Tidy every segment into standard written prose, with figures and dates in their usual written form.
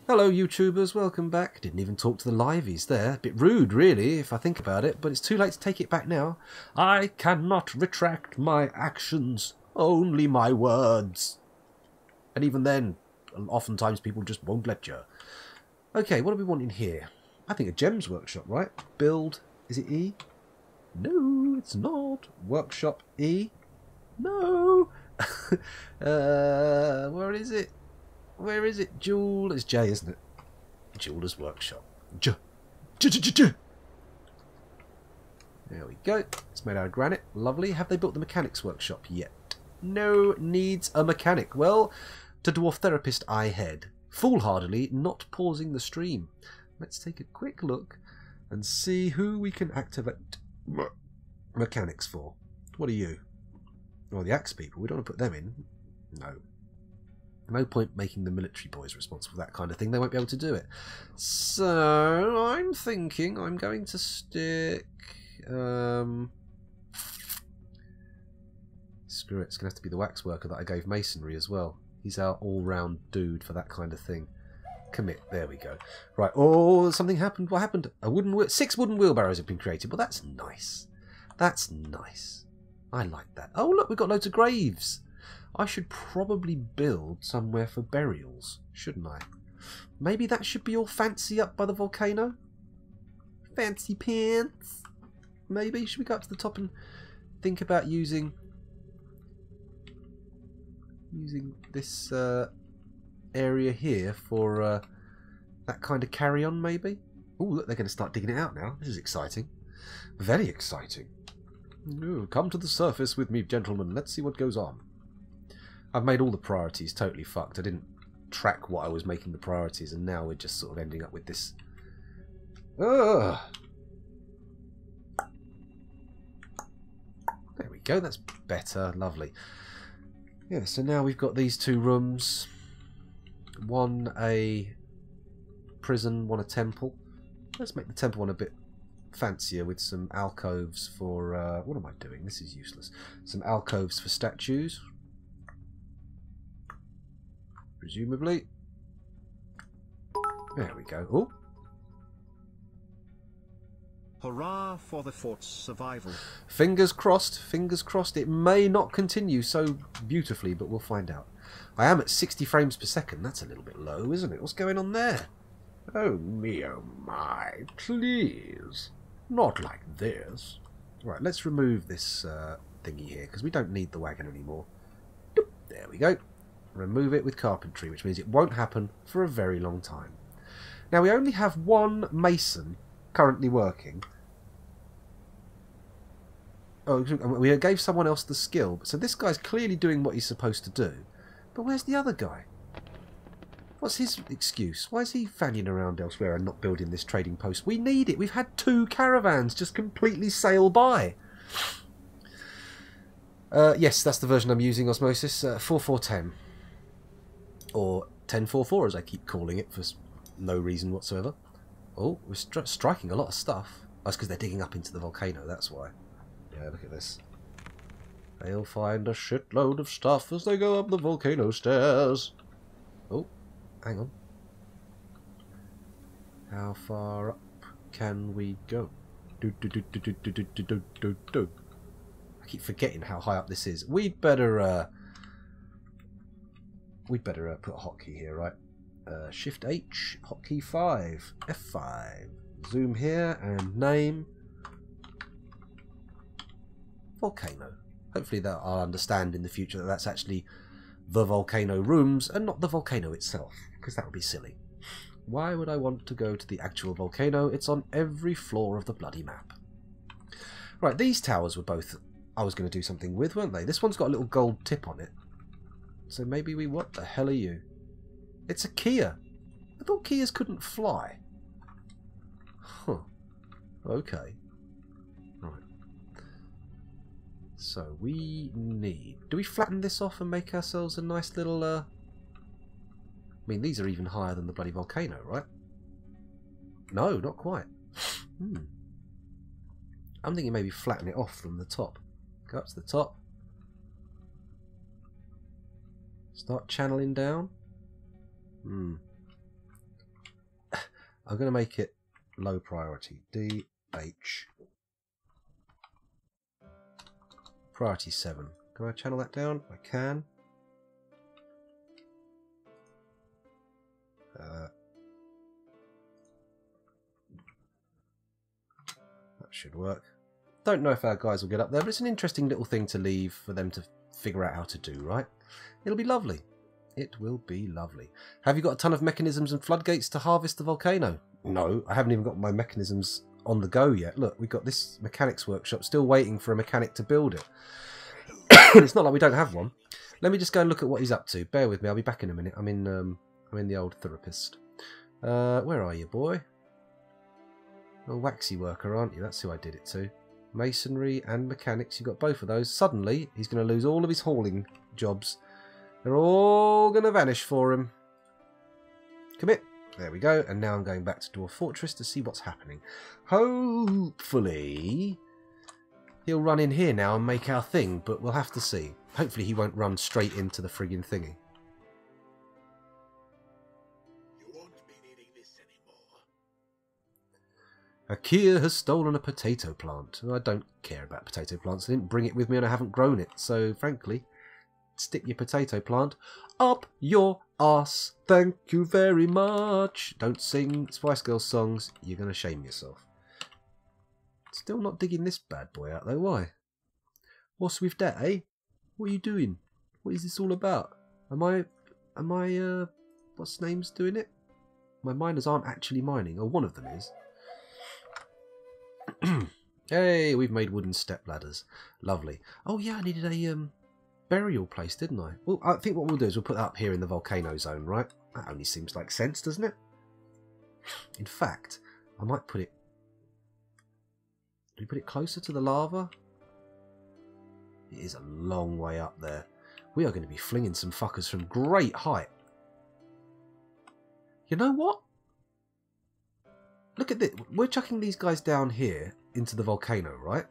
Hello YouTubers, welcome back. Didn't even talk to the liveys there. A bit rude really, if I think about it, but it's too late to take it back now. I cannot retract my actions, only my words. And even then, oftentimes people just won't let you. Okay, what do we want in here? I think a gems workshop, right? Build, is it E? No, it's not. Workshop E? No. Where is it? Where is it? Jewel. It's J, isn't it? Jeweler's Workshop. J. There we go. It's made out of granite. Lovely. Have they built the mechanics workshop yet? No. Needs a mechanic. Well, to Dwarf Therapist I head. Foolhardily not pausing the stream. Let's take a quick look and see who we can activate mechanics for. What are you? Well, the axe people. We don't want to put them in. No. No point making the military boys responsible for that kind of thing. They won't be able to do it. So, I'm thinking I'm going to stick... Screw it, it's going to have to be the waxworker that I gave masonry as well. He's our all-round dude for that kind of thing. Commit, there we go. Right, oh, something happened. What happened? 6 wooden wheelbarrows have been created. Well, that's nice. That's nice. I like that. Oh, look, we've got loads of graves. I should probably build somewhere for burials, shouldn't I? Maybe that should be all fancy up by the volcano? Fancy pants? Maybe? Should we go up to the top and think about using this area here for that kind of carry-on, maybe? Oh, look, they're going to start digging it out now. This is exciting. Very exciting. Oh, come to the surface with me, gentlemen. Let's see what goes on. I've made all the priorities totally fucked. I didn't track what I was making the priorities, and now we're just sort of ending up with this. Ugh. There we go. That's better. Lovely. Yeah, so now we've got these 2 rooms. One a prison, one a temple. Let's make the temple one a bit fancier with some alcoves for... what am I doing? This is useless. Some alcoves for statues. Presumably. There we go. Oh. Hurrah for the fort's survival. Fingers crossed. Fingers crossed. It may not continue so beautifully, but we'll find out. I am at 60 frames per second. That's a little bit low, isn't it? What's going on there? Oh me, oh my. Please. Not like this. Right, let's remove this thingy here, because we don't need the wagon anymore. There we go. Remove it with carpentry, which means it won't happen for a very long time. Now, we only have 1 mason currently working. Oh, we gave someone else the skill. So this guy's clearly doing what he's supposed to do. But where's the other guy? What's his excuse? Why is he fanning around elsewhere and not building this trading post? We need it. We've had 2 caravans just completely sail by. Yes, that's the version I'm using, Osmosis. 4410. Or 1044, as I keep calling it, for no reason whatsoever. Oh, we're striking a lot of stuff. Oh, that's because they're digging up into the volcano, that's why. Yeah, look at this. They'll find a shitload of stuff as they go up the volcano stairs. Oh, hang on. How far up can we go? I keep forgetting how high up this is. We'd better put a hotkey here, right? Shift H, hotkey 5, F5. Zoom here and name volcano. Hopefully that I'll understand in the future that that's actually the volcano rooms and not the volcano itself, because that would be silly. Why would I want to go to the actual volcano? It's on every floor of the bloody map. Right, these towers were both I was going to do something with, weren't they? This one's got a little gold tip on it. So maybe we... What the hell are you? It's a Kia. I thought Kias couldn't fly. Huh. Okay. Right. So we need... Do we flatten this off and make ourselves a nice little... I mean, these are even higher than the bloody volcano, right? No, not quite. I'm thinking maybe flatten it off from the top. Go up to the top. Start channeling down. I'm going to make it low priority. DH. Priority 7. Can I channel that down? I can. That should work. Don't know if our guys will get up there, but it's an interesting little thing to leave for them to figure out how to do, right? It'll be lovely. It will be lovely. Have you got a ton of mechanisms and floodgates to harvest the volcano? No, I haven't even got my mechanisms on the go yet. Look, we've got this mechanics workshop still waiting for a mechanic to build it. It's not like we don't have one. Let me just go and look at what he's up to. Bear with me, I'll be back in a minute. I'm in the old therapist. Where are you, boy? A waxy worker, aren't you? That's who I did it to. Masonry and mechanics, you've got both of those. Suddenly, he's going to lose all of his hauling jobs. They're all going to vanish for him. Commit. There we go. And now I'm going back to Dwarf Fortress to see what's happening. Hopefully, he'll run in here now and make our thing, but we'll have to see. Hopefully he won't run straight into the friggin' thingy. You won't be needing this anymore. Akia has stolen a potato plant. I don't care about potato plants. I didn't bring it with me and I haven't grown it. So, frankly, stick your potato plant up your arse. Thank you very much. Don't sing Spice Girls songs. You're going to shame yourself. Still not digging this bad boy out, though. Why? What's with that, eh? What are you doing? What is this all about? Am I, what's name's doing it? My miners aren't actually mining, or one of them is. Hey, we've made wooden step ladders. Lovely. Oh yeah, I needed a burial place, didn't I? Well, I think what we'll do is we'll put that up here in the volcano zone, right? That only seems like sense, doesn't it? In fact, I might put it... Do we put it closer to the lava? It is a long way up there. We are going to be flinging some fuckers from great height. You know what? Look at this. We're chucking these guys down here into the volcano, right?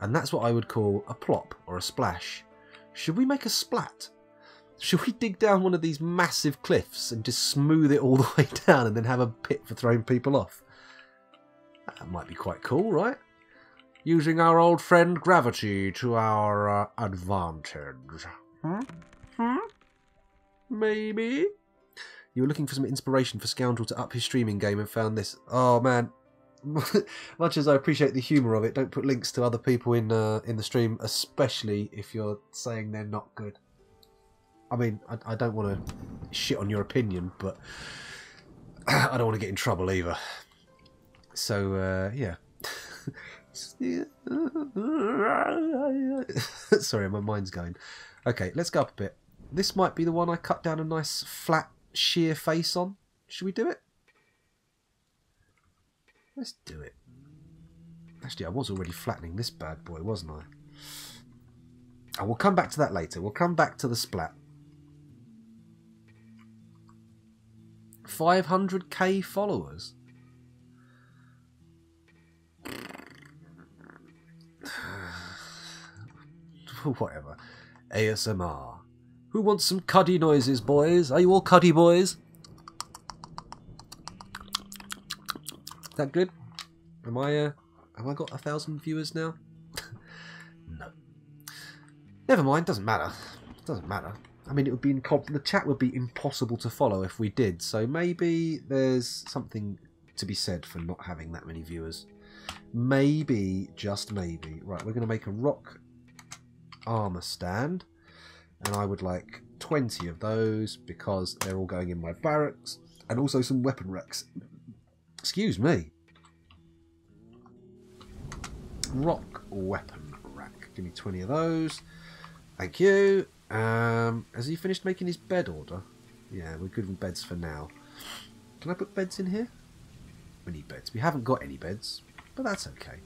And that's what I would call a plop or a splash. Should we make a splat? Should we dig down one of these massive cliffs and just smooth it all the way down and then have a pit for throwing people off? That might be quite cool, right? Using our old friend gravity to our advantage. Maybe? You were looking for some inspiration for Scoundrel to up his streaming game and found this. Oh man, much as I appreciate the humour of it, don't put links to other people in the stream, especially if you're saying they're not good. I mean, I don't want to shit on your opinion, but I don't want to get in trouble either. So, yeah. Sorry, my mind's going. Okay, let's go up a bit. This might be the one I cut down a nice flat sheer face on. Should we do it? Let's do it. Actually, I was already flattening this bad boy, wasn't I? Oh, we'll come back to that later. We'll come back to the splat. 500k followers. Whatever. ASMR. Who wants some cuddy noises, boys? Are you all cuddy boys? Is that good? Have I got 1,000 viewers now? No. Never mind, doesn't matter. Doesn't matter. I mean, it would be the chat would be impossible to follow if we did. So maybe there's something to be said for not having that many viewers. Maybe, just maybe. Right, we're going to make a rock armor stand, and I would like 20 of those because they're all going in my barracks, and also some weapon racks. Excuse me. Rock weapon rack. Give me 20 of those. Thank you. Has he finished making his bed order? Yeah, we're good with beds for now. Can I put beds in here? We need beds. We haven't got any beds, but that's okay.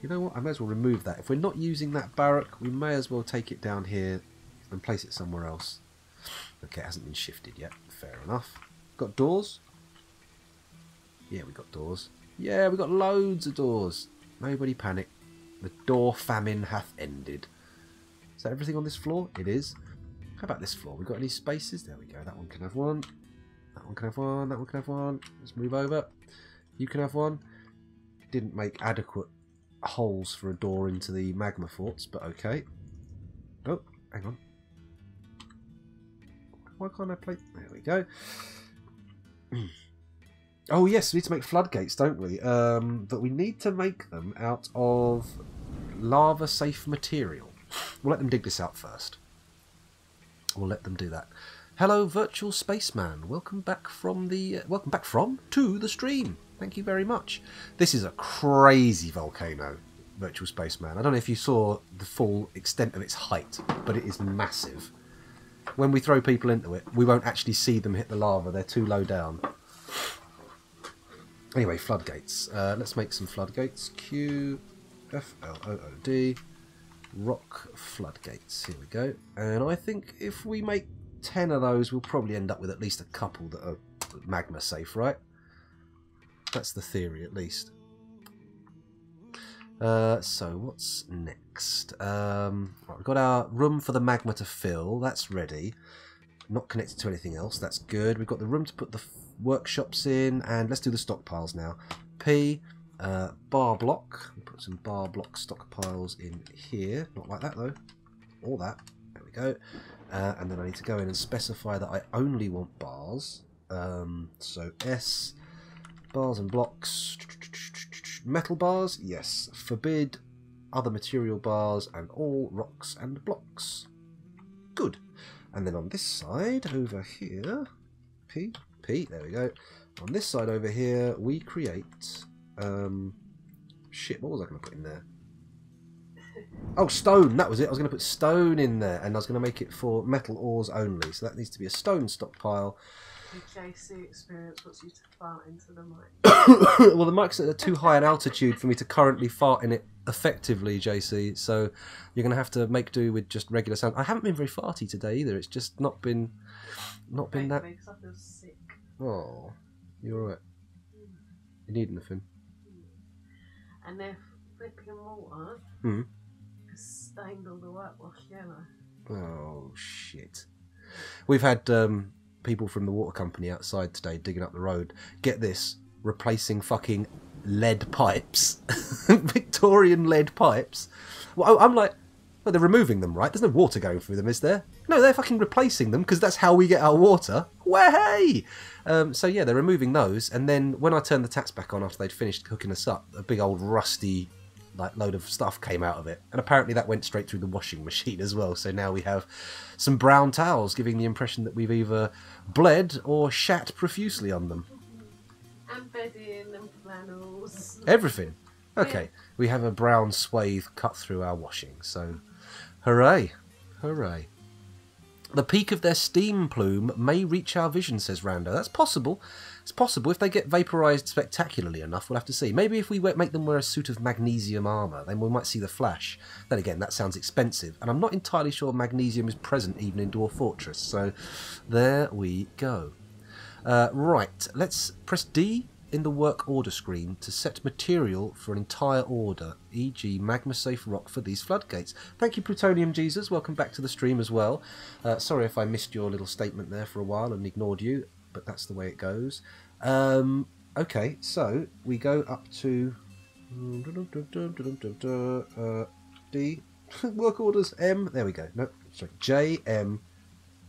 You know what? I may as well remove that. If we're not using that barrack, we may as well take it down here and place it somewhere else. Okay, it hasn't been shifted yet. Fair enough. Got doors? Yeah, we got doors. Yeah, we got loads of doors. Nobody panic. The door famine hath ended. Is that everything on this floor? It is. How about this floor? We got any spaces? There we go. That one can have one. That one can have one. That one can have one. Let's move over. You can have one. Didn't make adequate holes for a door into the magma forts, but okay. Oh, hang on. Why can't I play? There we go. Oh yes, we need to make floodgates, don't we? But we need to make them out of lava-safe material. We'll let them dig this out first. We'll let them do that. Hello, virtual spaceman. Welcome back from to the stream. Thank you very much. This is a crazy volcano, virtual spaceman. I don't know if you saw the full extent of its height, but it is massive. When we throw people into it, we won't actually see them hit the lava. They're too low down. Anyway, floodgates. Let's make some floodgates. Q, F, L, O, O, D. Rock floodgates. Here we go. And I think if we make 10 of those, we'll probably end up with at least a couple that are magma safe, right? That's the theory, at least. So what's next? Right, we've got our room for the magma to fill. That's ready. Not connected to anything else. That's good. We've got the room to put the workshops in, and let's do the stockpiles now. P, bar block. We'll put some bar block stockpiles in here. Not like that though. Or that. There we go. And then I need to go in and specify that I only want bars. So S, bars and blocks. Metal bars, yes. Forbid other material bars and all rocks and blocks. Good. And then on this side over here, P, there we go. On this side over here, we create, shit, what was I going to put in there? Oh, stone, that was it. I was going to put stone in there, and I was going to make it for metal ores only. So that needs to be a stone stockpile. The JC experience wants you to fart into the mic. Well, the mic's at too high an altitude for me to currently fart in it effectively, JC. So you're going to have to make do with just regular sound. I haven't been very farty today either. It's just not been that. Because I feel sick. Oh, you're alright. You need anything? And they're flipping water. Has stained all the whitewash yellow. Oh shit. We've had people from the water company outside today digging up the road. Get this, replacing fucking lead pipes. Victorian lead pipes. Well, I'm like, well, they're removing them, right? There's no water going through them, is there? No, they're fucking replacing them because that's how we get our water. Way! So yeah, they're removing those, and then when I turned the taps back on after they'd finished hooking us up, a big old rusty load of stuff came out of it, and apparently that went straight through the washing machine as well. So now we have some brown towels, giving the impression that we've either bled or shat profusely on them. And bedding and flannels. Everything. Okay, Yeah. we have a brown swathe cut through our washing, so hooray, hooray. The peak of their steam plume may reach our vision, says Rando. That's possible. It's possible. If they get vaporised spectacularly enough, we'll have to see. Maybe if we make them wear a suit of magnesium armour, then we might see the flash. Then again, that sounds expensive, and I'm not entirely sure magnesium is present even in Dwarf Fortress, so there we go. Right, let's press D in the work order screen to set material for an entire order, e.g. magma safe rock for these floodgates. Thank you, Plutonium Jesus. Welcome back to the stream as well. Sorry if I missed your little statement there for a while and ignored you, but that's the way it goes. Okay, so we go up to D. Work orders M. There we go. No, sorry, J, M,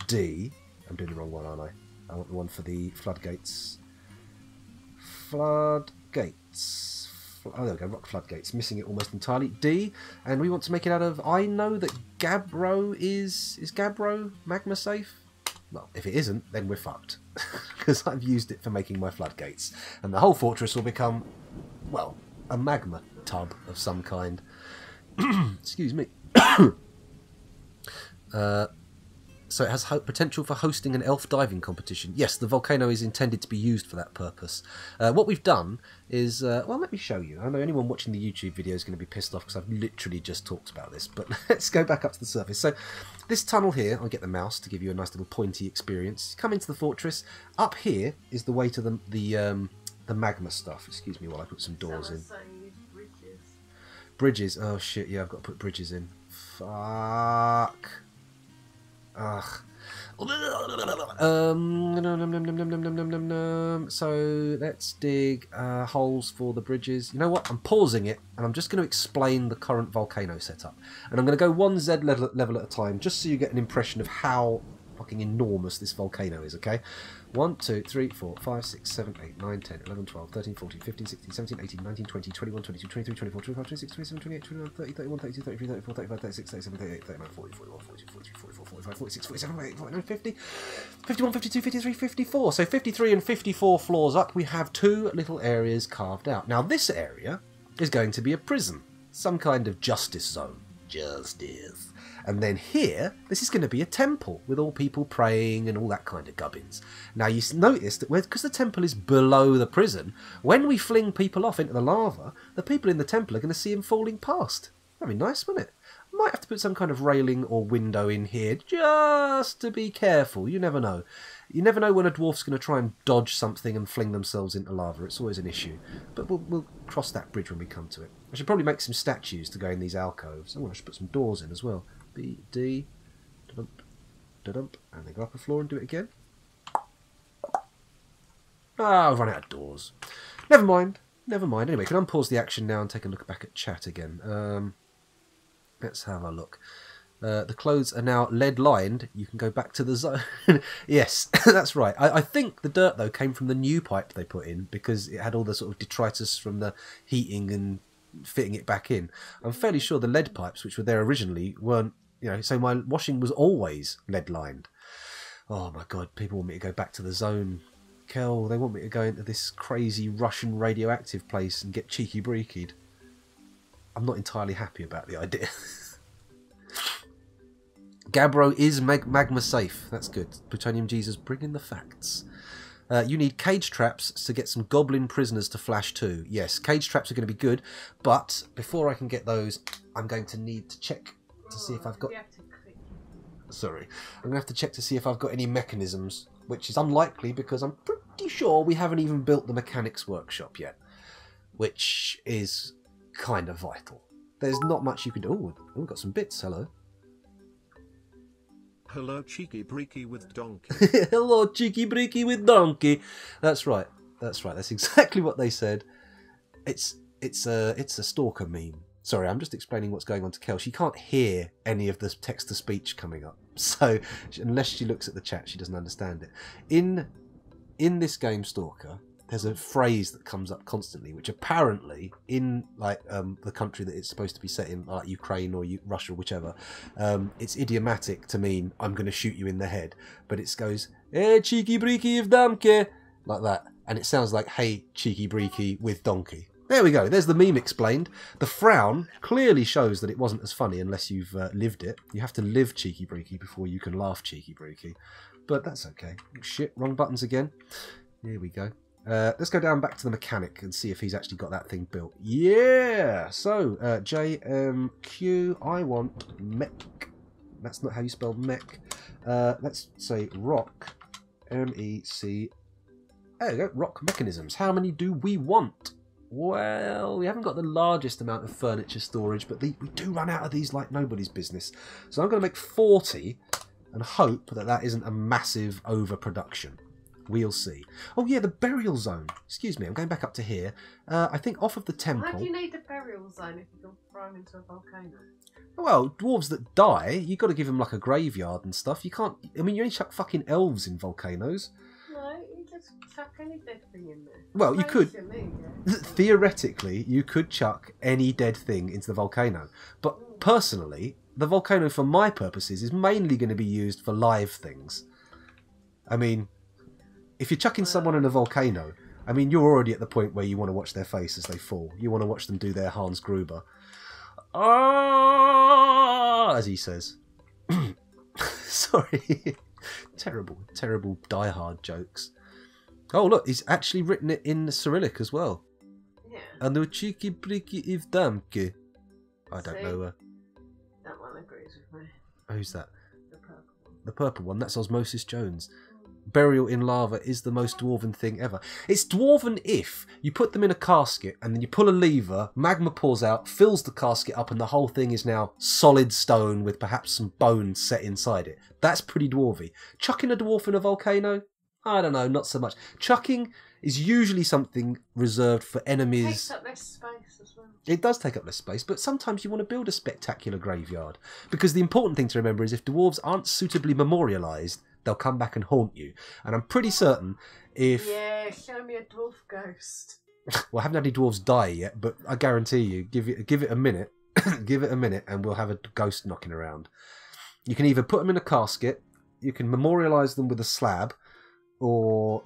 D. I'm doing the wrong one, aren't I? I want the one for the floodgates. Floodgates. Oh, there we go. Rock floodgates. Missing it almost entirely. D. And we want to make it out of. I know that Gabbro is Gabbro magma safe? Well, if it isn't, then we're fucked. Because I've used it for making my floodgates. And the whole fortress will become, well, a magma tub of some kind. Excuse me. So it has potential for hosting an elf diving competition. Yes, the volcano is intended to be used for that purpose. What we've done is... well, let me show you. I know anyone watching the YouTube video is going to be pissed off because I've literally just talked about this. But let's go back up to the surface. So this tunnel here, I'll get the mouse to give you a nice little pointy experience. Come into the fortress. Up here is the way to the magma stuff. Excuse me while I put some doors in. Bridges. Bridges. Oh, shit. Yeah, I've got to put bridges in. Fuck. Ugh. So let's dig holes for the bridges. You know what? I'm pausing it, and I'm just going to explain the current volcano setup. And I'm going to go one Z level at a time, just so you get an impression of how fucking enormous this volcano is, okay? 1, 2, 3, 4, 5, 6, 7, 8, 9, 10, 11, 12, 13, 14, 15, 16, 17, 18, 19, 20, 21, 22, 23, 24, 25, 26, 27, 28, 29, 30, 31, 32, 33, 34, 35, 36, 37, 38, 39, 40, 41, 42, 43, 44, 45, 46, 47, 48, 49, 50, 51, 52, 53, 54. So 53 and 54 floors up, we have two little areas carved out. Now this area is going to be a prison, some kind of justice zone. Justice. And then here, this is going to be a temple with all people praying and all that kind of gubbins. Now you notice that because the temple is below the prison, when we fling people off into the lava, the people in the temple are going to see them falling past. That'd be nice, wouldn't it? Might have to put some kind of railing or window in here just to be careful. You never know. You never know when a dwarf's going to try and dodge something and fling themselves into lava. It's always an issue. But we'll cross that bridge when we come to it. I should probably make some statues to go in these alcoves. Oh, I should put some doors in as well. B, D, da-dump, da-dump, and then go up a floor and do it again. Ah, I've run out of doors. Never mind. Never mind. Anyway, can I unpause the action now and take a look back at chat again? Let's have a look. The clothes are now lead-lined. You can go back to the zone. Yes, that's right. I think the dirt, though, came from the new pipe they put in because it had all the sort of detritus from the heating and fitting it back in. I'm fairly sure the lead pipes, which were there originally, weren't, you know, so my washing was always lead-lined. Oh, my God, people want me to go back to the zone. Kel, they want me to go into this crazy Russian radioactive place and get cheeky-breekied. I'm not entirely happy about the idea. Gabbro is magma safe. That's good. Plutonium Jesus, bring in the facts. You need cage traps to get some goblin prisoners to flash too. Yes, cage traps are going to be good, but before I can get those, I'm going to need to check to see if I've got... Sorry. I'm going to have to check to see if I've got any mechanisms, which is unlikely because I'm pretty sure we haven't even built the mechanics workshop yet, which is kind of vital. There's not much you can do. Oh, we've got some bits. Hello. Hello, cheeky breeky with donkey. Hello, cheeky breeky with donkey. That's right. That's right. That's exactly what they said. It's a stalker meme. Sorry, I'm just explaining what's going on to Kel. She can't hear any of the text-to-speech coming up, so unless she looks at the chat, she doesn't understand it. In this game, Stalker, there's a phrase that comes up constantly, which apparently in like the country that it's supposed to be set in, like Ukraine or Russia or whichever, it's idiomatic to mean I'm going to shoot you in the head, but it goes "Hey, cheeky breeky of donkey," like that, and it sounds like "Hey, cheeky breeky with donkey." There we go. There's the meme explained. The frown clearly shows that it wasn't as funny unless you've lived it. You have to live cheeky breeky before you can laugh cheeky breeky, but that's okay. Shit, wrong buttons again. Here we go. Let's go down back to the mechanic and see if he's actually got that thing built. Yeah! So, JMQ, I want mech. That's not how you spell mech. Let's say rock. MEC. There we go, rock mechanisms. How many do we want? Well, we haven't got the largest amount of furniture storage, but we do run out of these like nobody's business. So I'm going to make 40 and hope that that isn't a massive overproduction. We'll see. Oh yeah, the burial zone. Excuse me, I'm going back up to here. I think off of the temple... Why do you need the burial zone if you can throw them into a volcano? Well, dwarves that die, you've got to give them like a graveyard and stuff. You can't... I mean, you only chuck fucking elves in volcanoes. No, you just chuck any dead thing in there. Well, you could... Me, Theoretically, you could chuck any dead thing into the volcano. But personally, the volcano for my purposes is mainly going to be used for live things. I mean... If you're chucking someone in a volcano, I mean, you're already at the point where you want to watch their face as they fall. You want to watch them do their Hans Gruber. Ah, as he says. Sorry. Terrible, terrible Die Hard jokes. Oh, look, he's actually written it in Cyrillic as well. Yeah. And the cheeky breeky if damke. I don't See? know. That one agrees with me. Who's that? The purple one. The purple one. That's Osmosis Jones. burial in lava is the most dwarven thing ever. It's dwarven if you put them in a casket and then you pull a lever, magma pours out, fills the casket up, and the whole thing is now solid stone with perhaps some bones set inside it. That's pretty dwarvy. Chucking a dwarf in a volcano? I don't know, not so much. Chucking is usually something reserved for enemies. It takes up less space as well. It does take up less space, but sometimes you want to build a spectacular graveyard. Because the important thing to remember is if dwarves aren't suitably memorialised, they'll come back and haunt you. And I'm pretty certain if... Yeah, show me a dwarf ghost. Well, I haven't had any dwarves die yet, but I guarantee you, give it a minute, give it a minute, and we'll have a ghost knocking around. You can either put them in a casket, you can memorialise them with a slab, or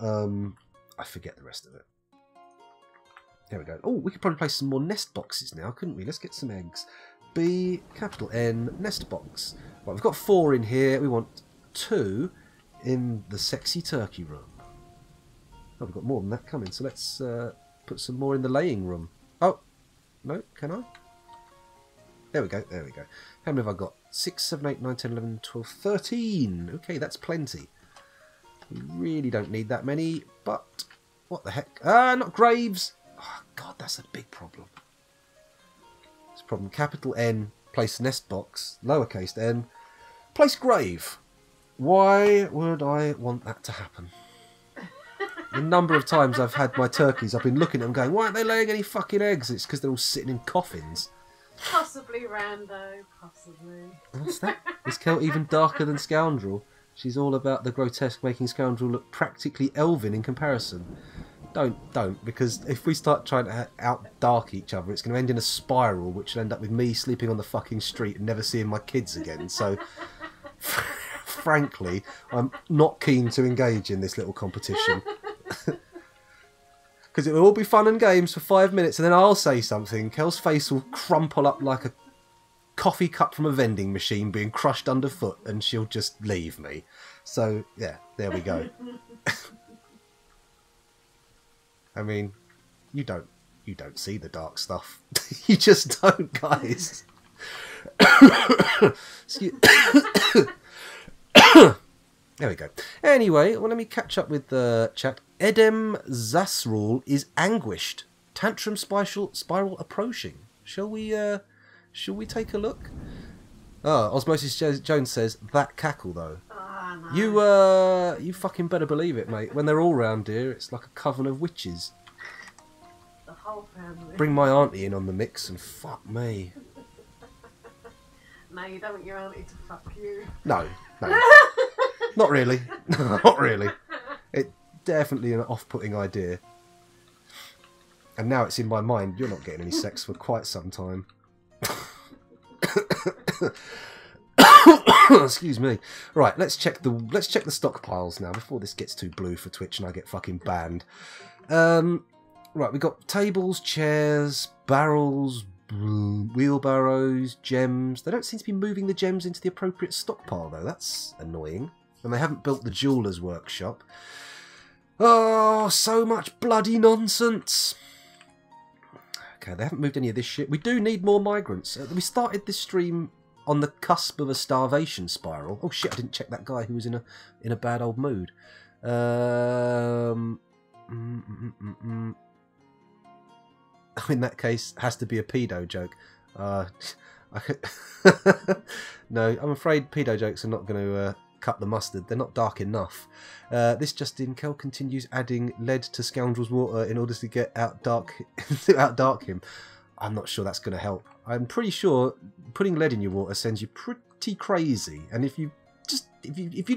I forget the rest of it. There we go. Oh, we could probably place some more nest boxes now, couldn't we? Let's get some eggs. B, capital N, nest box. Right, we've got 4 in here. We want 2 in the sexy turkey room. Oh, we've got more than that coming, so let's put some more in the laying room. Oh, no, can I? There we go, there we go. How many have I got? 6, 7, 8, 9, 10, 11, 12, 13. Okay, that's plenty. We really don't need that many, but what the heck? Ah, not graves! Oh, God, that's a big problem. It's a problem. Capital N, place nest box. Lowercase n, place grave. Why would I want that to happen? The number of times I've had my turkeys, I've been looking at them going, why aren't they laying any fucking eggs? It's because they're all sitting in coffins. Possibly rando, possibly. What's that? Is Kel even darker than Scoundrel? She's all about the grotesque, making Scoundrel look practically elven in comparison. Don't, because if we start trying to out-dark each other, it's going to end in a spiral, which will end up with me sleeping on the fucking street and never seeing my kids again. So, frankly, I'm not keen to engage in this little competition. Because it will all be fun and games for 5 minutes, and then I'll say something. Kel's face will crumple up like a coffee cup from a vending machine being crushed underfoot, and she'll just leave me. So, yeah, there we go. I mean, you don't see the dark stuff. You just don't, guys. Excuse There we go. Anyway, well, let me catch up with the chat. Edem Zasrul is anguished. Tantrum spiral approaching. Shall we take a look? Oh, Osmosis Jones says, that cackle though. Oh, no. You fucking better believe it, mate. When they're all round here, it's like a coven of witches. The whole family. Bring my auntie in on the mix and fuck me. No, you don't want your auntie to fuck you. No. Not really. Not really. It's definitely an off-putting idea. And now it's in my mind, you're not getting any sex for quite some time. Excuse me. Right, let's check the stockpiles now before this gets too blue for Twitch and I get fucking banned. Right, we've got tables, chairs, barrels, wheelbarrows, gems. They don't seem to be moving the gems into the appropriate stockpile though. That's annoying. And they haven't built the jeweller's workshop. Oh, so much bloody nonsense. Okay, they haven't moved any of this shit. We do need more migrants. We started this stream on the cusp of a starvation spiral. Oh shit, I didn't check that guy who was in a bad old mood. In that case, has to be a pedo joke. No, I'm afraid pedo jokes are not going to cut the mustard. They're not dark enough. This just in, Kel continues adding lead to Scoundrel's water in order to get outdark him. I'm not sure that's going to help. I'm pretty sure putting lead in your water sends you pretty crazy. And if you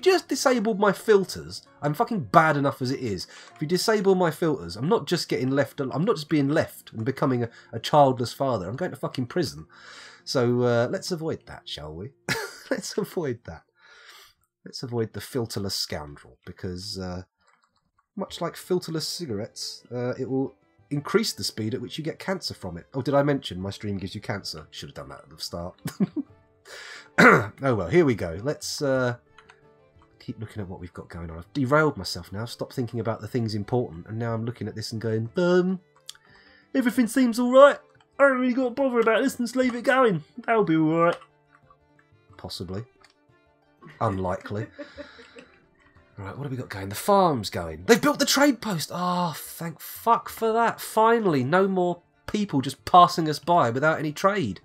just disabled my filters, I'm fucking bad enough as it is. If you disable my filters, I'm not just getting left. I'm not just being left and becoming a childless father. I'm going to fucking prison. So let's avoid that, shall we? Let's avoid that. Let's avoid the filterless scoundrel, because much like filterless cigarettes, it will increase the speed at which you get cancer from it. Oh, did I mention my stream gives you cancer? Should have done that at the start. Oh well, here we go. Let's keep looking at what we've got going on. I've derailed myself now. I've stopped thinking about the things important, and now I'm looking at this and going, everything seems alright. I don't really got to bother about this and just leave it going. That'll be alright. Possibly. Unlikely. Right, what have we got going? The farm's going. They've built the trade post. Oh, thank fuck for that. Finally, no more people just passing us by without any trade.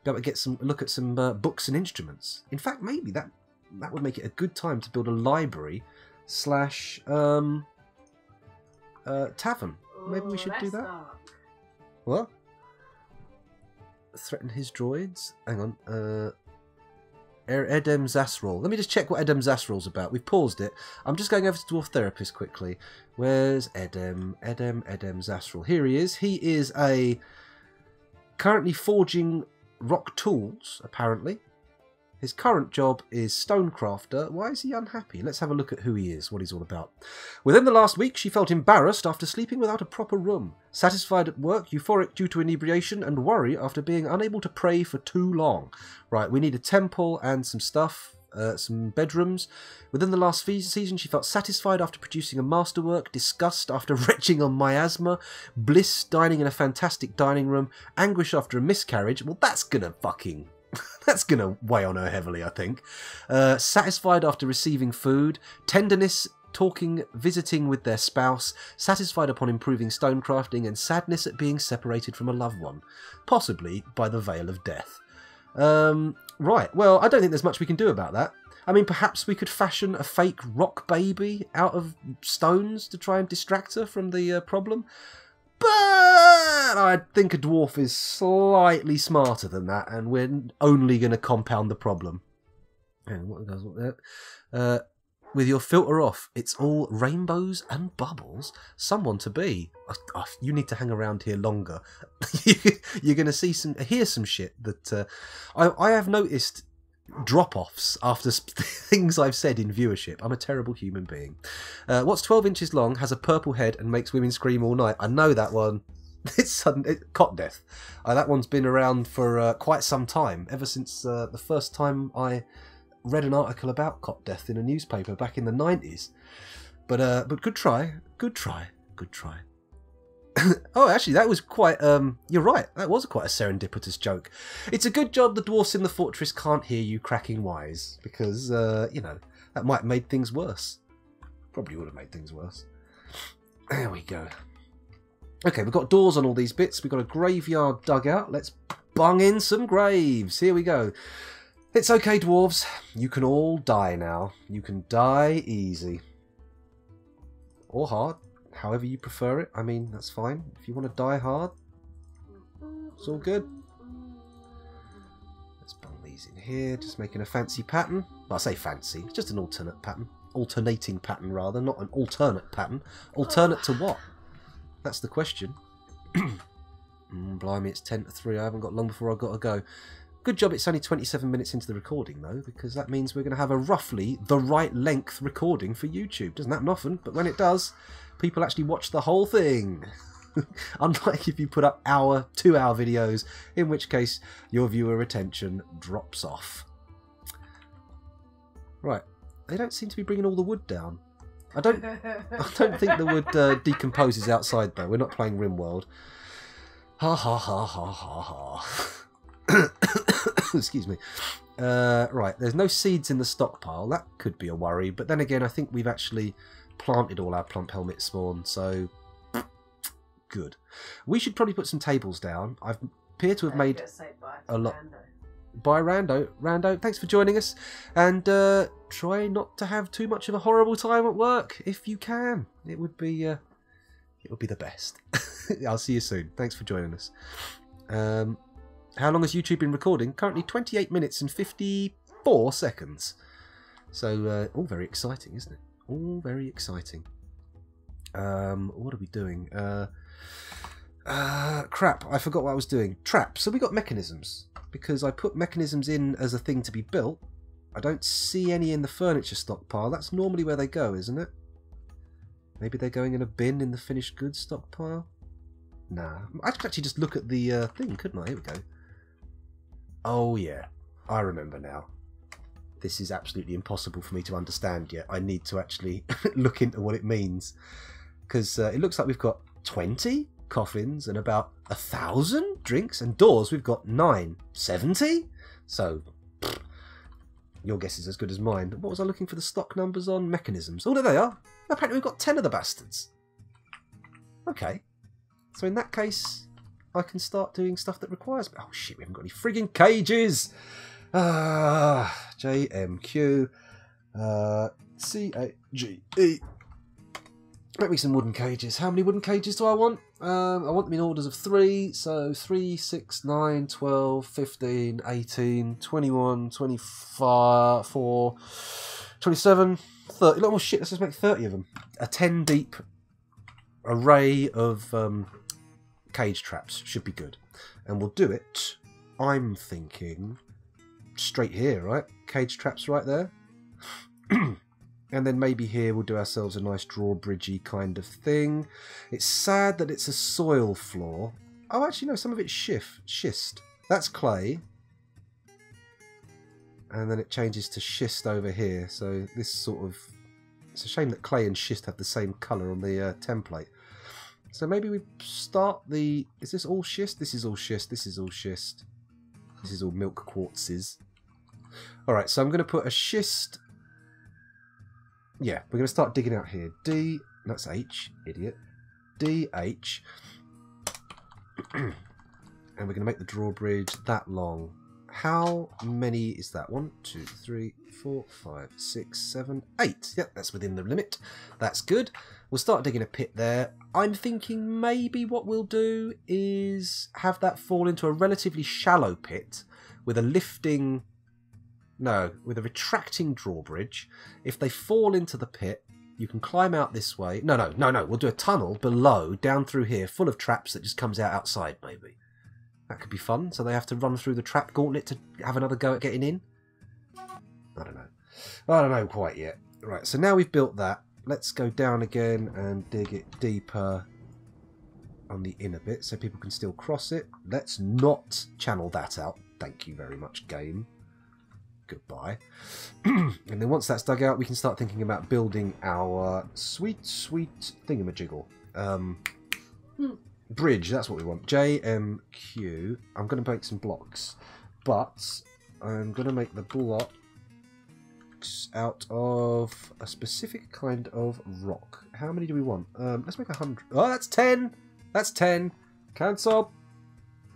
Be able to get some look at some books and instruments. In fact, maybe that would make it a good time to build a library / tavern. Maybe we should do that. Dark. What? Threaten his droids? Hang on. Edem Zasrol. Let me just check what Edem Zasrol's about. We've paused it. I'm just going over to Dwarf Therapist quickly. Where's Edem? Edem Zasrol. Here he is. He is currently forging rock tools, apparently. His current job is Stonecrafter. Why is he unhappy? Let's have a look at who he is, what he's all about. Within the last week, she felt embarrassed after sleeping without a proper room. Satisfied at work, euphoric due to inebriation, and worry after being unable to pray for too long. Right, we need a temple and some stuff, some bedrooms. Within the last season, she felt satisfied after producing a masterwork, disgust after retching on miasma, bliss dining in a fantastic dining room, anguish after a miscarriage. Well, that's gonna fucking... That's going to weigh on her heavily, I think. Satisfied after receiving food. Tenderness, talking, visiting with their spouse. Satisfied upon improving stonecrafting. And sadness at being separated from a loved one. Possibly by the veil of death. Right, well, I don't think there's much we can do about that. I mean, perhaps we could fashion a fake rock baby out of stones to try and distract her from the problem. But I think a dwarf is slightly smarter than that, and we're only going to compound the problem. And what goes there? With your filter off, it's all rainbows and bubbles. Someone to be. Oh, you need to hang around here longer. You're going to hear some shit that I have noticed. Drop-offs after things I've said in viewership. I'm a terrible human being. What's 12 inches long, has a purple head, and makes women scream all night? I know that one. It's Cot Death. That one's been around for quite some time, ever since the first time I read an article about Cot Death in a newspaper back in the 90s. But good try. Good try. Good try. Oh, actually, that was quite... you're right, that was quite a serendipitous joke. It's a good job the dwarfs in the fortress can't hear you cracking wise, because, you know, that might have made things worse. Probably would have made things worse. There we go. Okay, we've got doors on all these bits. We've got a graveyard dugout. Let's bung in some graves. Here we go. It's okay, dwarves. You can all die now. You can die easy. Or hard. However you prefer it. I mean, that's fine. If you want to die hard, it's all good. Let's bung these in here. Just making a fancy pattern. Well, I say fancy. It's just an alternate pattern. Alternating pattern, rather. Not an alternate pattern. Alternate to what? That's the question. Blimey, it's 10 to 3. I haven't got long before I've got to go. Good job it's only 27 minutes into the recording, though, because that means we're going to have a roughly the right length recording for YouTube. Doesn't happen often, but when it does... people actually watch the whole thing. Unlike if you put up 2-hour videos, in which case your viewer retention drops off. Right, they don't seem to be bringing all the wood down. I don't think the wood decomposes outside though. We're not playing RimWorld. Ha ha ha ha ha ha. Excuse me. Right, there's no seeds in the stockpile. That could be a worry, but then again, I think we've actually planted all our plump helmet spawn, so good. We should probably put some tables down. I appear to have made a lot. Bye, Rando, thanks for joining us, and try not to have too much of a horrible time at work if you can. It would be the best. I'll see you soon. Thanks for joining us. How long has YouTube been recording? Currently 28 minutes and 54 seconds. So all very exciting, isn't it? All very exciting. What are we doing? Crap, I forgot what I was doing. Traps. So we got mechanisms. Because I put mechanisms in as a thing to be built. I don't see any in the furniture stockpile. That's normally where they go, isn't it? Maybe they're going in a bin in the finished goods stockpile? Nah. I could actually just look at the thing, couldn't I? Here we go. Oh yeah. I remember now. This is absolutely impossible for me to understand yet. I need to actually look into what it means. Because it looks like we've got 20 coffins and about 1,000 drinks, and doors we've got 9. 70? So, Your guess is as good as mine. What was I looking for the stock numbers on? Mechanisms. Oh, there they are. Apparently we've got 10 of the bastards. Okay. So in that case, I can start doing stuff that requires... Oh, shit, we haven't got any frigging cages. JMQ. CAGE. Make me some wooden cages. How many wooden cages do I want? I want them in orders of 3. So 3, 6, 9, 12, 15, 18, 21, 25, 4, 27, 30. Oh, shit, let's just make 30 of them. A 10 deep array of cage traps should be good. And we'll do it, I'm thinking, straight here, right? Cage traps right there. And then maybe here we'll do ourselves a nice drawbridgey kind of thing. It's sad that it's a soil floor. Oh, actually, no, some of it's schist. That's clay. And then it changes to schist over here. So this sort of... It's a shame that clay and schist have the same colour on the template. So maybe we start the... Is this all schist? This is all schist. This is all schist. This is all milk quartzes. Alright, so I'm going to put a schist... Yeah, we're going to start digging out here. D, that's H, idiot. DH. And we're going to make the drawbridge that long. How many is that? 1, 2, 3, 4, 5, 6, 7, 8. Yep, that's within the limit. That's good. We'll start digging a pit there. I'm thinking maybe what we'll do is have that fall into a relatively shallow pit with a lifting... No, with a retracting drawbridge. If they fall into the pit, you can climb out this way. No. We'll do a tunnel below, down through here, full of traps that just comes out outside, maybe. That could be fun. So they have to run through the trap gauntlet to have another go at getting in? I don't know. I don't know quite yet. Right, so now we've built that. Let's go down again and dig it deeper on the inner bit so people can still cross it. Let's not channel that out. Thank you very much, game. Goodbye. And then once that's dug out, we can start thinking about building our sweet thingamajiggle. Bridge, that's what we want. JMQ. I'm going to make some blocks, but I'm going to make the blocks out of a specific kind of rock. How many do we want? Let's make 100. Oh, that's 10. That's 10. Cancel.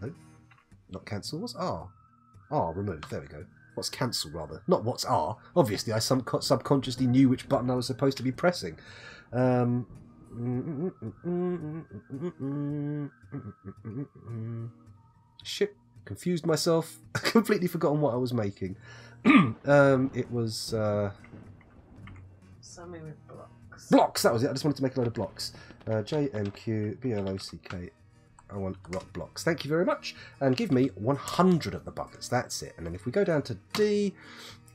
No, not cancel. What's R? R, remove. There we go. What's cancel, rather? Not what's R. Obviously, I subconsciously knew which button I was supposed to be pressing. Shit. Confused myself. Completely forgotten what I was making. It was... Something with blocks. Blocks! That was it. I just wanted to make a load of blocks. JMQ, BLOCK. I want rock blocks. Thank you very much. And give me 100 of the buckets. That's it. And then if we go down to D,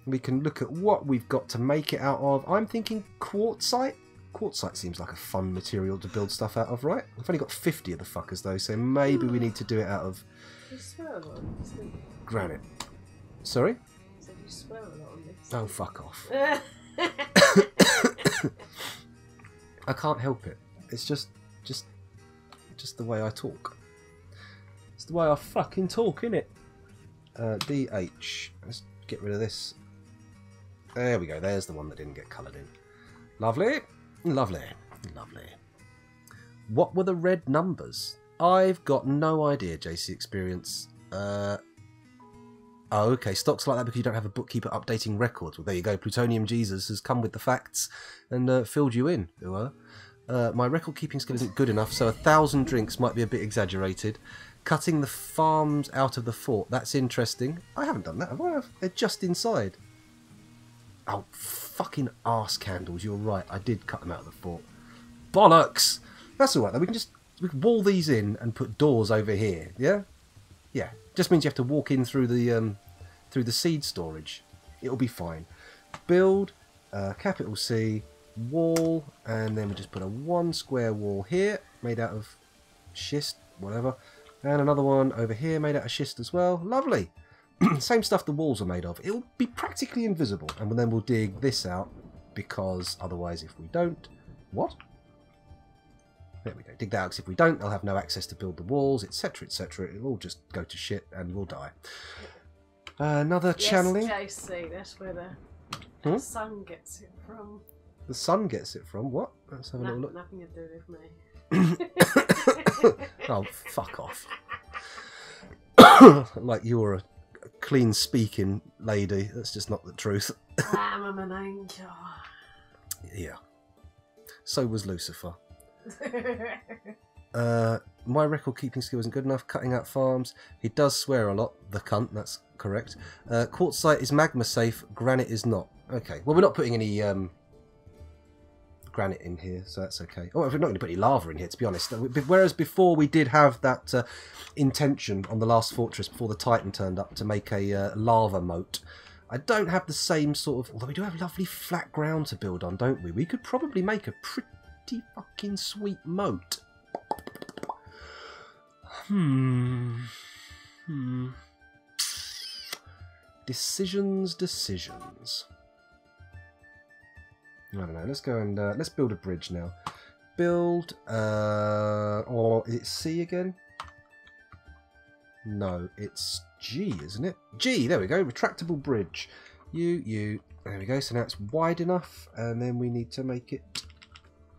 we can look at what we've got to make it out of. I'm thinking quartzite. Quartzite seems like a fun material to build stuff out of, right? I've only got 50 of the fuckers, though, so maybe we need to do it out of You swear a lot on this, didn't you? granite. Sorry? You said you swear a lot on this. Oh, fuck off. I can't help it. It's just the way I talk. It's the way I fucking talk, innit? DH. Let's get rid of this. There we go. There's the one that didn't get coloured in. Lovely. Lovely. Lovely. What were the red numbers? I've got no idea, JC Experience. Oh, okay. Stock's like that because you don't have a bookkeeper updating records. Well, there you go. Plutonium Jesus has come with the facts and filled you in. My record keeping skill isn't good enough, so 1,000 drinks might be a bit exaggerated. Cutting the farms out of the fort. That's interesting. I haven't done that, have I? They're just inside. Oh, fucking arse candles. You're right. I did cut them out of the fort. Bollocks! That's alright, though. We can wall these in and put doors over here. Yeah? Yeah. Just means you have to walk in through the seed storage. It'll be fine. Build, capital C, wall, and then we just put a 1 square wall here, made out of schist, whatever, and another one over here made out of schist as well. Lovely. Same stuff the walls are made of. It will be practically invisible, and then we'll dig this out, because otherwise if we don't... What? There we go. Dig that out, because if we don't, they'll have no access to build the walls, etc, etc. It'll all just go to shit, and we'll die. Another channeling. Yes, JC, that's where the sun gets it from. The sun gets it from? What? Let's have a little look. Nothing to do with me. Oh, fuck off. Like you're a clean-speaking lady. That's just not the truth. I'm an angel. Yeah. So was Lucifer. My record-keeping skill isn't good enough. Cutting out farms. He does swear a lot. The cunt, that's correct. Quartzite is magma safe. Granite is not. Okay. Well, we're not putting any granite in here, so that's okay. Oh, we're not going to put any lava in here, to be honest. Whereas before we did have that intention on the last fortress before the Titan turned up to make a lava moat. I don't have the same sort of... Although we do have lovely flat ground to build on, don't we? We could probably make a pretty fucking sweet moat. Decisions. I don't know. Let's go and let's build a bridge now. Build. Or is it C again? No, it's G, isn't it? G. There we go. Retractable bridge. U. There we go. So now it's wide enough, and then we need to make it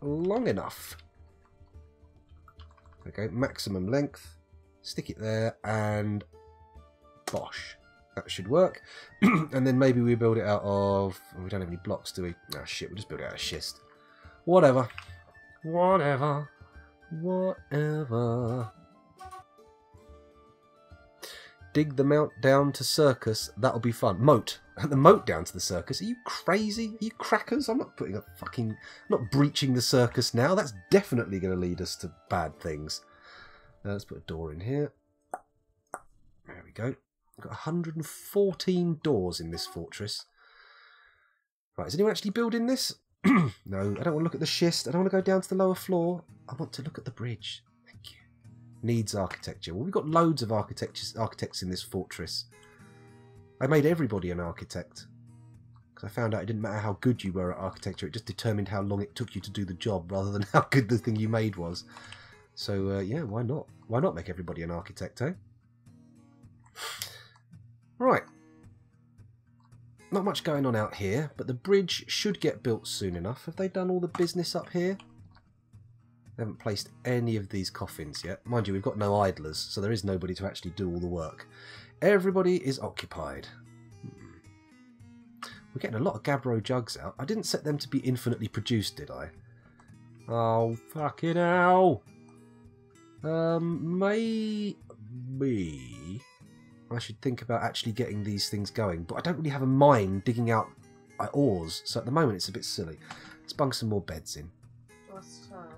long enough. Okay, maximum length. Stick it there, and bosh. That should work. And then maybe we build it out of... Oh, we don't have any blocks, do we? Ah, shit, we'll just build it out of schist. Whatever. Dig the mount down to circus. That'll be fun. Moat. The moat down to the circus. Are you crazy? Are you crackers? I'm not putting a fucking... not breaching the circus now. That's definitely going to lead us to bad things. Let's put a door in here. There we go. We've got 114 doors in this fortress. Right, is anyone actually building this? No, I don't want to look at the schist. I don't want to go down to the lower floor. I want to look at the bridge. Thank you. Needs architecture. Well, we've got loads of architects in this fortress. I made everybody an architect. Because I found out it didn't matter how good you were at architecture. It just determined how long it took you to do the job rather than how good the thing you made was. So, yeah, why not? Why not make everybody an architect, eh? Right, not much going on out here, but the bridge should get built soon enough. Have they done all the business up here? They haven't placed any of these coffins yet. Mind you, we've got no idlers, so there is nobody to actually do all the work. Everybody is occupied. We're getting a lot of Gabbro jugs out. I didn't set them to be infinitely produced, did I? Oh, fucking hell. Maybe... I should think about actually getting these things going, but I don't really have a mine digging out ores, so at the moment it's a bit silly. Let's bung some more beds in. What's time?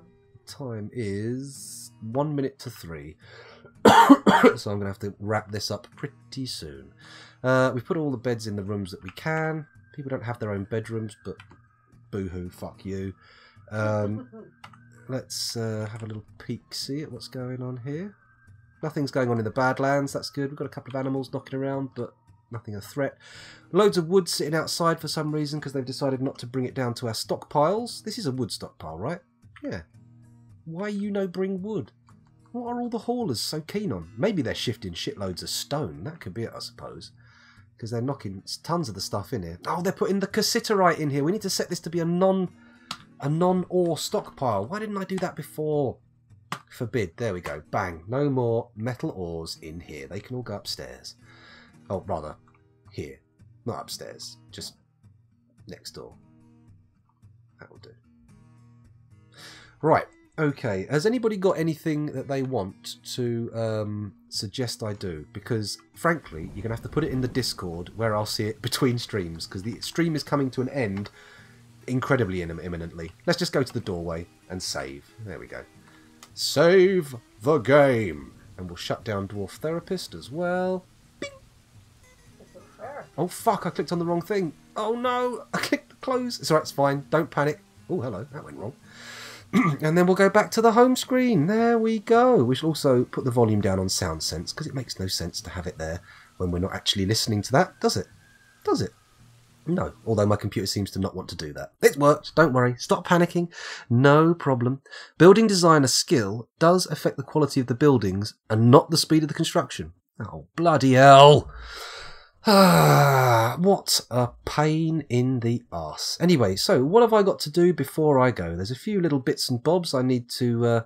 Time is 1 minute to 3. So I'm going to have to wrap this up pretty soon. We've put all the beds in the rooms that we can. People don't have their own bedrooms, but boo-hoo, fuck you. Let's have a little peek-see at what's going on here. Nothing's going on in the Badlands, that's good. We've got a couple of animals knocking around, but nothing a threat. Loads of wood sitting outside for some reason because they've decided not to bring it down to our stockpiles. This is a wood stockpile, right? Yeah. Why bring wood? What are all the haulers so keen on? Maybe they're shifting shitloads of stone. That could be it, I suppose. Because they're knocking tons of the stuff in here. Oh, they're putting the cassiterite in here. We need to set this to be a non-ore stockpile. Why didn't I do that before? Forbid. There we go. Bang. No more metal ores in here. They can all go upstairs. Oh, rather, here. Not upstairs. Just next door. That will do. Right. Okay. Has anybody got anything that they want to suggest I do? Because, frankly, you're going to have to put it in the Discord where I'll see it between streams. Because the stream is coming to an end incredibly imminently. Let's just go to the doorway and save. There we go. Save the game. And we'll shut down Dwarf Therapist as well. Bing. Oh, fuck. I clicked on the wrong thing. Oh, no. I clicked close. It's alright. It's fine. Don't panic. Oh, hello. That went wrong. And then we'll go back to the home screen. There we go. We shall also put the volume down on Sound Sense because it makes no sense to have it there when we're not actually listening to that, does it? Does it? No, although my computer seems to not want to do that. It works, don't worry, stop panicking, no problem. Building designer skill does affect the quality of the buildings and not the speed of the construction. Oh, bloody hell. What a pain in the arse. Anyway, so what have I got to do before I go? There's a few little bits and bobs I need to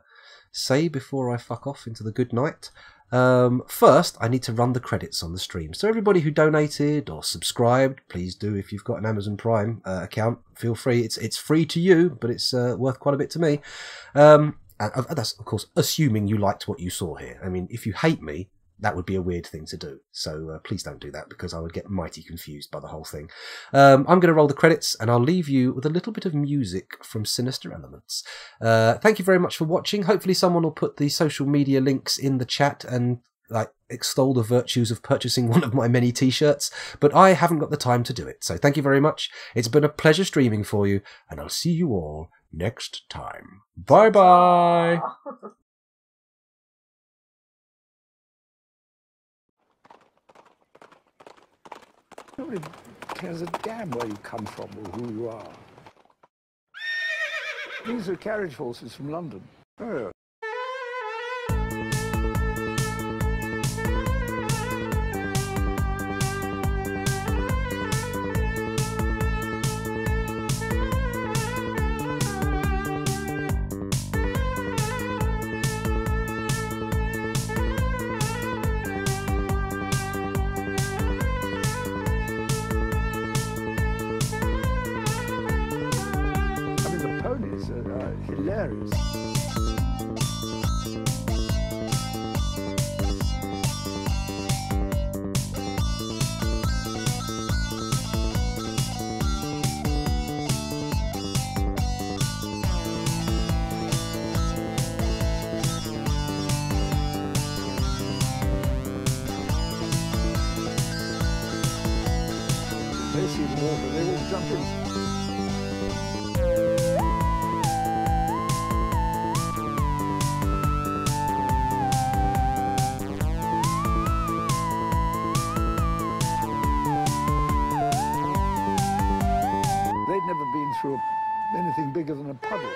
say before I fuck off into the good night. First, I need to run the credits on the stream. So everybody who donated or subscribed, please do. If you've got an Amazon Prime account, feel free. It's free to you, but it's worth quite a bit to me. And that's, of course, assuming you liked what you saw here. I mean, if you hate me, that would be a weird thing to do. So please don't do that, because I would get mighty confused by the whole thing. I'm going to roll the credits, and I'll leave you with a little bit of music from Sinister Elements. Thank you very much for watching. Hopefully someone will put the social media links in the chat and extol the virtues of purchasing one of my many t-shirts, but I haven't got the time to do it. So thank you very much. It's been a pleasure streaming for you, and I'll see you all next time. Bye-bye. Nobody cares a damn where you come from or who you are. These are carriage horses from London. Oh. Hilarious. They see the water, they all jump in. They'd never been through anything bigger than a puddle.